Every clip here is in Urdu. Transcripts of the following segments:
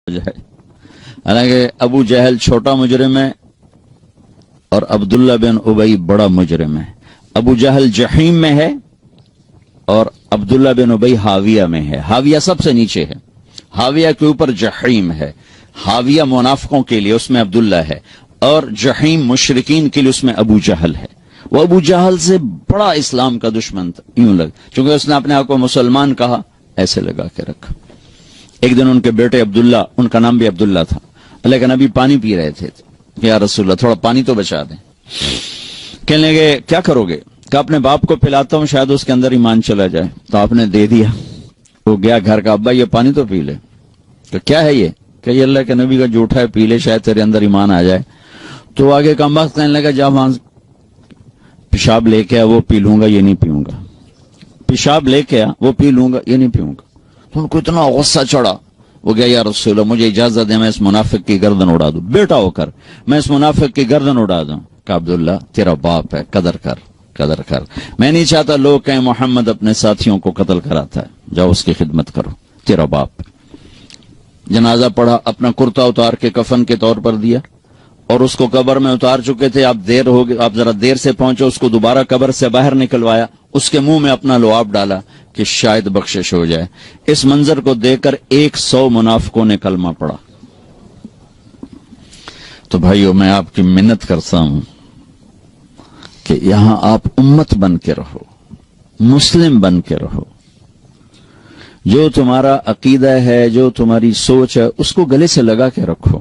جائے. حالانکہ ابو جہل چھوٹا مجرم ہے اور عبداللہ بن ابی بڑا مجرم ہے. ابو جہل جحیم میں ہے اور عبداللہ بن ابی حاویہ میں ہے. حاویہ سب سے نیچے ہے, حاویہ کے اوپر جحیم ہے. حاویہ منافقوں کے لیے, اس میں عبداللہ ہے, اور جحیم مشرکین کے لیے, اس میں ابو جہل ہے. وہ ابو جہل سے بڑا اسلام کا دشمن تھا, یوں لگ, چونکہ اس نے اپنے آپ کو مسلمان کہا, ایسے لگا کے رکھا. ایک دن ان کے بیٹے عبداللہ, ان کا نام بھی عبداللہ تھا, اللہ کے نبی پانی پی رہے تھے کہ یا رسول اللہ تھوڑا پانی تو بچا دیں. کہنے لگے کیا کرو گے؟ کہ اپنے باپ کو پلاتا ہوں, شاید اس کے اندر ایمان چلا جائے. تو آپ نے دے دیا. وہ گیا گھر کا, ابا یہ پانی تو پی لے. کہ کیا ہے یہ؟ کہ یہ اللہ کے نبی کا جھوٹا ہے, پی لے شاید تیرے اندر ایمان آ جائے. تو آگے کم وقت کہنے لگا جا وہاں پیشاب لے کے آ, وہ پی لوں گا, یہ نہیں پیوں گا. پیشاب لے کے آ, وہ پی لوں گا, یہ نہیں پیوں گا. تو ان کو اتنا غصہ چڑھا, وہ گیا یا رسول اللہ مجھے اجازت دے میں اس منافق کی گردن اڑا دوں, بیٹا ہو کر میں اس منافق کی گردن اڑا دوں. کہ عبداللہ تیرا باپ ہے, قدر کر, قدر کر. میں نہیں چاہتا لوگ کہیں محمد اپنے ساتھیوں کو قتل کراتا ہے, جاؤ اس کی خدمت کرو, تیرا باپ. جنازہ پڑھا, اپنا کرتا اتار کے کفن کے طور پر دیا, اور اس کو قبر میں اتار چکے تھے. آپ دیر ہو گئے, آپ ذرا دیر سے پہنچے, اس کو دوبارہ قبر سے باہر نکلوایا, اس کے منہ میں اپنا لعاب ڈالا کہ شاید بخشش ہو جائے. اس منظر کو دیکھ کر 100 منافقوں نے کلمہ پڑھا. تو بھائیو میں آپ کی منت کرتا ہوں کہ یہاں آپ امت بن کے رہو, مسلم بن کے رہو. جو تمہارا عقیدہ ہے, جو تمہاری سوچ ہے, اس کو گلے سے لگا کے رکھو,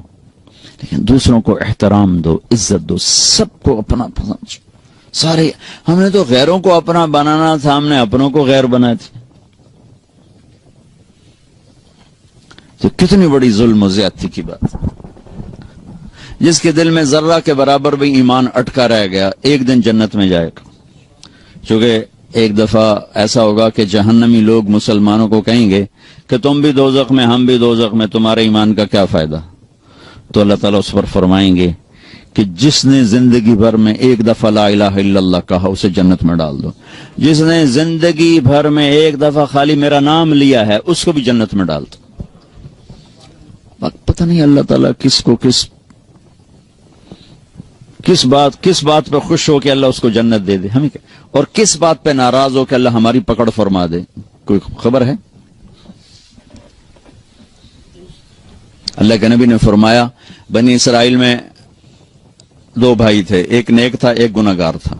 لیکن دوسروں کو احترام دو, عزت دو, سب کو اپنا پسند. سارے ہم نے تو غیروں کو اپنا بنانا تھا, ہم نے اپنوں کو غیر بنائے تھے. تو کتنی بڑی ظلم و زیادتی کی بات. جس کے دل میں ذرہ کے برابر بھی ایمان اٹکا رہ گیا, ایک دن جنت میں جائے گا. چونکہ ایک دفعہ ایسا ہوگا کہ جہنمی لوگ مسلمانوں کو کہیں گے کہ تم بھی دوزخ میں, ہم بھی دوزخ میں, تمہارے ایمان کا کیا فائدہ؟ تو اللہ تعالیٰ اس پر فرمائیں گے کہ جس نے زندگی بھر میں ایک دفعہ لا الہ الا اللہ کہا اسے جنت میں ڈال دو. جس نے زندگی بھر میں ایک دفعہ خالی میرا نام لیا ہے اس کو بھی جنت میں ڈال دو. پتہ نہیں اللہ تعالیٰ کس کو کس بات پہ خوش ہو کہ اللہ اس کو جنت دے دے ہمیں, اور کس بات پہ ناراض ہو کہ اللہ ہماری پکڑ فرما دے. کوئی خبر ہے؟ اللہ کے نبی نے فرمایا بنی اسرائیل میں 2 بھائی تھے, ایک نیک تھا ایک گناہگار تھا.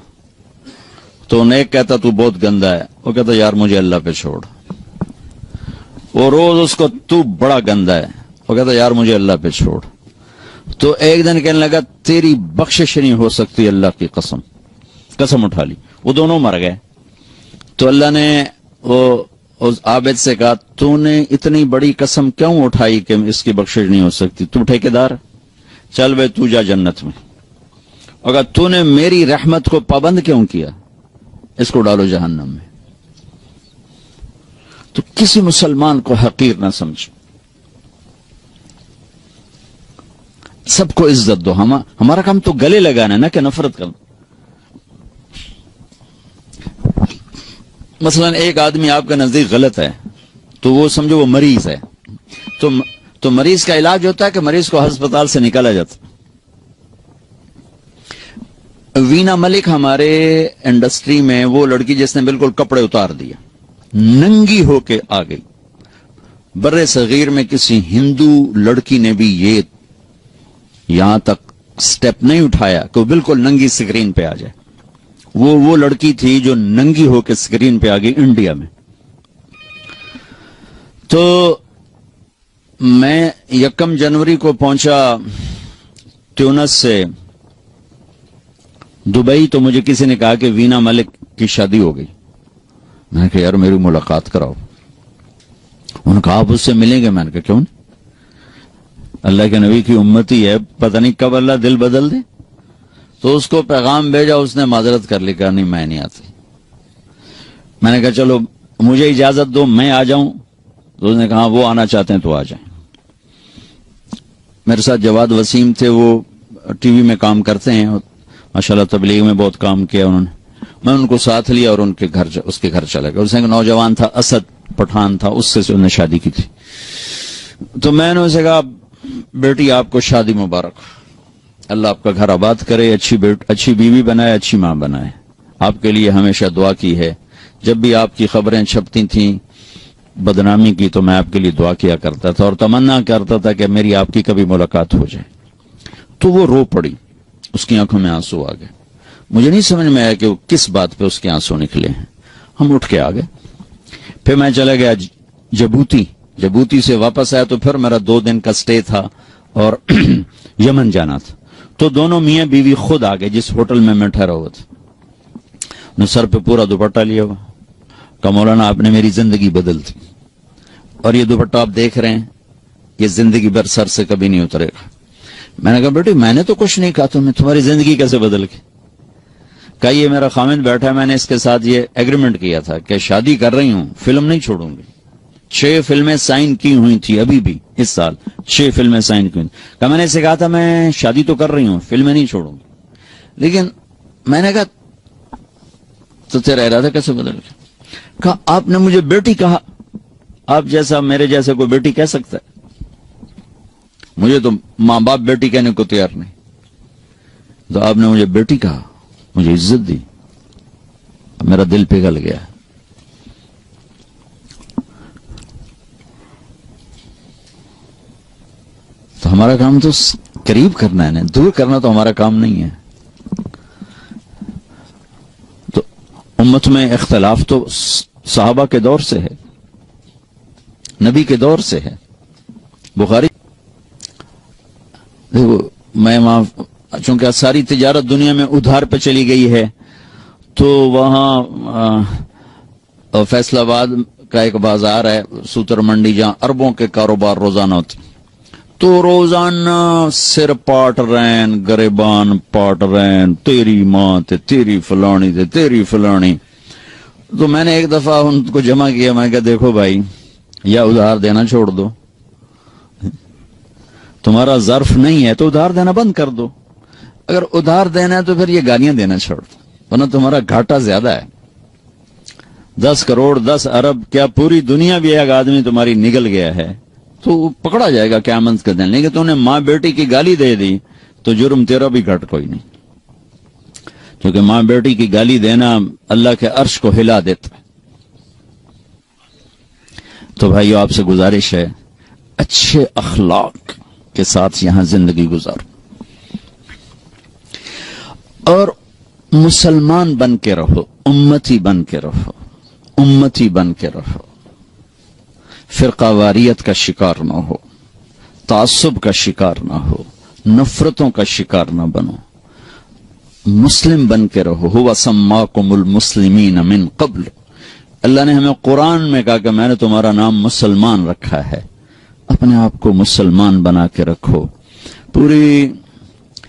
تو نیک کہتا تو بہت گندا ہے, وہ کہتا یار مجھے اللہ پہ چھوڑ. وہ روز اس کو تو بڑا گندا ہے, وہ کہتا یار مجھے اللہ پہ چھوڑ. تو ایک دن کہنے لگا تیری بخشش نہیں ہو سکتی, اللہ کی قسم اٹھا لی. وہ دونوں مر گئے. تو اللہ نے وہ اس عابد سے کہا تو نے اتنی بڑی قسم کیوں اٹھائی کہ اس کی بخشش نہیں ہو سکتی؟ تو ٹھیکیدار, چل بے تو جا جنت میں. اگر تو نے میری رحمت کو پابند کیوں کیا, اس کو ڈالو جہنم میں. تو کسی مسلمان کو حقیر نہ سمجھو, سب کو عزت دو. ہمارا کام تو گلے لگانا ہے, نہ کہ نفرت کرنا. مثلا ایک آدمی آپ کے نزدیک غلط ہے تو وہ سمجھو وہ مریض ہے, تو مریض کا علاج ہوتا ہے کہ مریض کو ہسپتال سے نکالا جاتا. وینا ملک ہمارے انڈسٹری میں وہ لڑکی جس نے بالکل کپڑے اتار دیا, ننگی ہو کے آ گئی. بر صغیر میں کسی ہندو لڑکی نے بھی یہ یہاں تک سٹیپ نہیں اٹھایا کہ وہ بالکل ننگی سکرین پہ آ جائے. وہ لڑکی تھی جو ننگی ہو کے سکرین پہ آ گئی انڈیا میں. تو میں 1 جنوری کو پہنچا ٹیونس سے دبئی, تو مجھے کسی نے کہا کہ وینا ملک کی شادی ہو گئی. میں نے کہا یار میری ملاقات کراؤ. انہوں نے کہا آپ اس سے ملیں گے. میں نے کہا کیوں نہیں, اللہ کے نبی کی امتی ہے, پتہ نہیں کب اللہ دل بدل دے. تو اس کو پیغام بھیجا, اس نے معذرت کر لی, کہا نہیں میں نہیں آتی. میں نے کہا چلو مجھے اجازت دو میں آ جاؤں. تو اس نے کہا وہ آنا چاہتے ہیں تو آ جائیں. میرے ساتھ جواد وسیم تھے, وہ ٹی وی میں کام کرتے ہیں, ماشاءاللہ تبلیغ میں بہت کام کیا انہوں نے. میں ان کو ساتھ لیا اور اس کے گھر چلا گیا. اس نے ایک نوجوان تھا اسد پٹھان تھا, اس سے انہوں نے شادی کی تھی. تو میں نے اسے کہا بیٹی آپ کو شادی مبارک، اللہ آپ کا گھر آباد کرے، اچھی بیوی بنائے، اچھی ماں بنائے. آپ کے لیے ہمیشہ دعا کی ہے. جب بھی آپ کی خبریں چھپتی تھیں بدنامی کی تو میں آپ کے لیے دعا کیا کرتا تھا اور تمنا کرتا تھا کہ میری آپ کی کبھی ملاقات ہو جائے. تو وہ رو پڑی، اس کی آنکھوں میں آنسو آ گئے. مجھے نہیں سمجھ میں آیا کہ وہ کس بات پہ اس کے آنسو نکلے ہیں. ہم اٹھ کے آ گئے. پھر میں چلا گیا جبوتی سے واپس آیا تو پھر میرا 2 دن کا سٹے تھا اور یمن جانا تھا. تو دونوں میاں بیوی خود آ گئے جس ہوٹل میں ٹھہرا ہوا تھا. نے سر پہ پورا دوپٹہ لیا ہوا کہ مولانا آپ نے میری زندگی بدل دی، اور یہ دوپٹہ آپ دیکھ رہے ہیں یہ زندگی بھر سر سے کبھی نہیں اترے گا. میں نے کہا بیٹی میں نے تو کچھ نہیں کہا، تمہاری زندگی کیسے بدل گئی؟ کہا یہ میرا خامد بیٹھا ہے، میں نے اس کے ساتھ یہ ایگریمنٹ کیا تھا کہ شادی کر رہی ہوں فلم نہیں چھوڑوں گی. 6 فلمیں سائن کی ہوئی تھی ابھی بھی اس سال 6 فلمیں سائن کی ہوئی. کہا میں نے اسے کہا تھا میں شادی تو کر رہی ہوں فلمیں نہیں چھوڑوں گی. لیکن میں نے کہا تو تیرا ارادہ کیسے بدل گیا؟ کہا آپ نے مجھے بیٹی کہا، آپ جیسا میرے جیسے کوئی بیٹی کہہ سکتا ہے؟ مجھے تو ماں باپ بیٹی کہنے کو تیار نہیں. تو آپ نے مجھے بیٹی کہا، مجھے عزت دی، میرا دل پگھل گیا. تو ہمارا کام تو قریب کرنا ہے نا، دور کرنا تو ہمارا کام نہیں ہے. تو امت میں اختلاف تو صحابہ کے دور سے ہے، نبی کے دور سے ہے. بخاری دیکھو میں وہاں چونکہ ساری تجارت دنیا میں ادھار پہ چلی گئی ہے تو وہاں فیصل آباد کا ایک بازار ہے سوتر منڈی جہاں اربوں کے کاروبار روزانہ ہوتے. تو روزانہ سر پاٹ رین گریبان پاٹ رین تیری ماں تے تیری فلانی تے تیری فلانی. تو میں نے ایک دفعہ ان کو جمع کیا، میں کہا دیکھو بھائی یا ادھار دینا چھوڑ دو، تمہارا ظرف نہیں ہے تو ادھار دینا بند کر دو. اگر ادھار دینا ہے تو پھر یہ گالیاں دینا چھوڑ دو، ورنہ تمہارا گھاٹا زیادہ ہے. 10 کروڑ 10 ارب کیا پوری دنیا بھی ایک آدمی تمہاری نگل گیا ہے تو پکڑا جائے گا قیامت کے دن. لیکن تم نے ماں بیٹی کی گالی دے دی تو جرم تیرا بھی گھٹ کوئی نہیں، کیونکہ ماں بیٹی کی گالی دینا اللہ کے عرش کو ہلا دیتا ہے. تو بھائیو آپ سے گزارش ہے اچھے اخلاق کے ساتھ یہاں زندگی گزارو اور مسلمان بن کے رہو، امتی بن کے رہو، امتی بن کے رہو. فرقہ واریت کا شکار نہ ہو، تعصب کا شکار نہ ہو، نفرتوں کا شکار نہ بنو، مسلم بن کے رہو. هو سماکم المسلمین من قبل، اللہ نے ہمیں قرآن میں کہا کہ میں نے تمہارا نام مسلمان رکھا ہے. اپنے آپ کو مسلمان بنا کے رکھو. پوری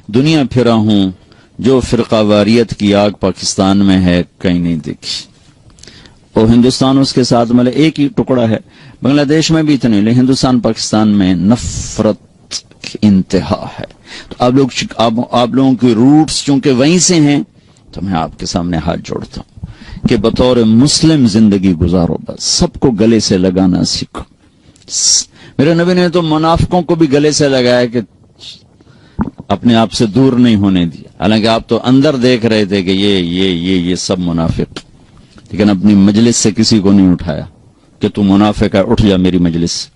دنیا پھرا ہوں، جو فرقہ واریت کی آگ پاکستان میں ہے کہیں نہیں دیکھی. اور ہندوستان اس کے ساتھ ملے ایک ہی ٹکڑا ہے، بنگلہ دیش میں بھی اتنے، لیکن ہندوستان پاکستان میں نفرت کی انتہا ہے. تو آپ لوگوں کی روٹس چونکہ وہیں سے ہیں تو میں آپ کے سامنے ہاتھ جوڑتا ہوں کہ بطور مسلم زندگی گزارو. بس سب کو گلے سے لگانا سیکھو. میرے نبی نے تو منافقوں کو بھی گلے سے لگایا کہ اپنے آپ سے دور نہیں ہونے دیا. حالانکہ آپ تو اندر دیکھ رہے تھے کہ یہ سب منافق، لیکن اپنی مجلس سے کسی کو نہیں اٹھایا کہ تو منافق ہے اٹھ جا میری مجلس سے.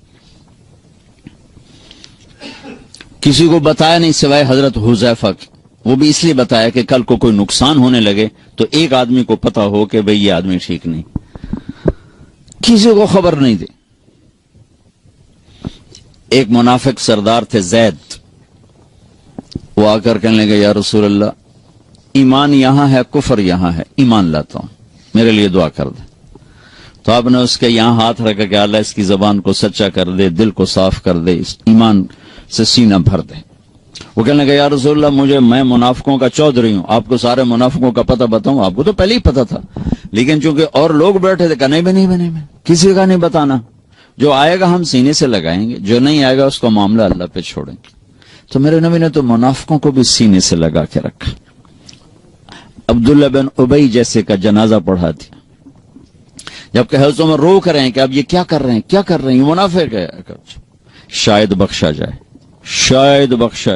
کسی کو بتایا نہیں سوائے حضرت حذیفہ کی. وہ بھی اس لیے بتایا کہ کل کو کوئی نقصان ہونے لگے تو ایک آدمی کو پتا ہو کہ بھئی یہ آدمی ٹھیک نہیں. کسی کو خبر نہیں دی. ایک منافق سردار تھے زید، وہ آ کر کہنے لگے یا رسول اللہ ایمان یہاں ہے کفر یہاں ہے، ایمان لاتا ہوں میرے لیے دعا کر دے. تو آپ نے اس کے یہاں ہاتھ رکھا کہ اللہ اس کی زبان کو سچا کر دے، دل کو صاف کر دے، اس ایمان سے سینہ بھر دے. وہ کہنے لگا یا رسول اللہ میں منافقوں کا چودھری ہوں، آپ کو سارے منافقوں کا پتہ بتاؤں؟ آپ کو تو پہلے ہی پتہ تھا، لیکن چونکہ اور لوگ بیٹھے تھے کہ نہیں کسی کا نہیں بتانا، جو آئے گا ہم سینے سے لگائیں گے، جو نہیں آئے گا اس کا معاملہ اللہ پہ چھوڑیں گے. تو میرے نبی نے تو منافقوں کو بھی سینے سے لگا کے رکھا. عبداللہ بن ابی جیسے کا جنازہ پڑھا دیا، جبکہ حضرت عمر روک رہے ہیں کہ اب یہ کیا کر رہے ہیں یہ منافق ہے، شاید بخشا جائے. شاید بخشا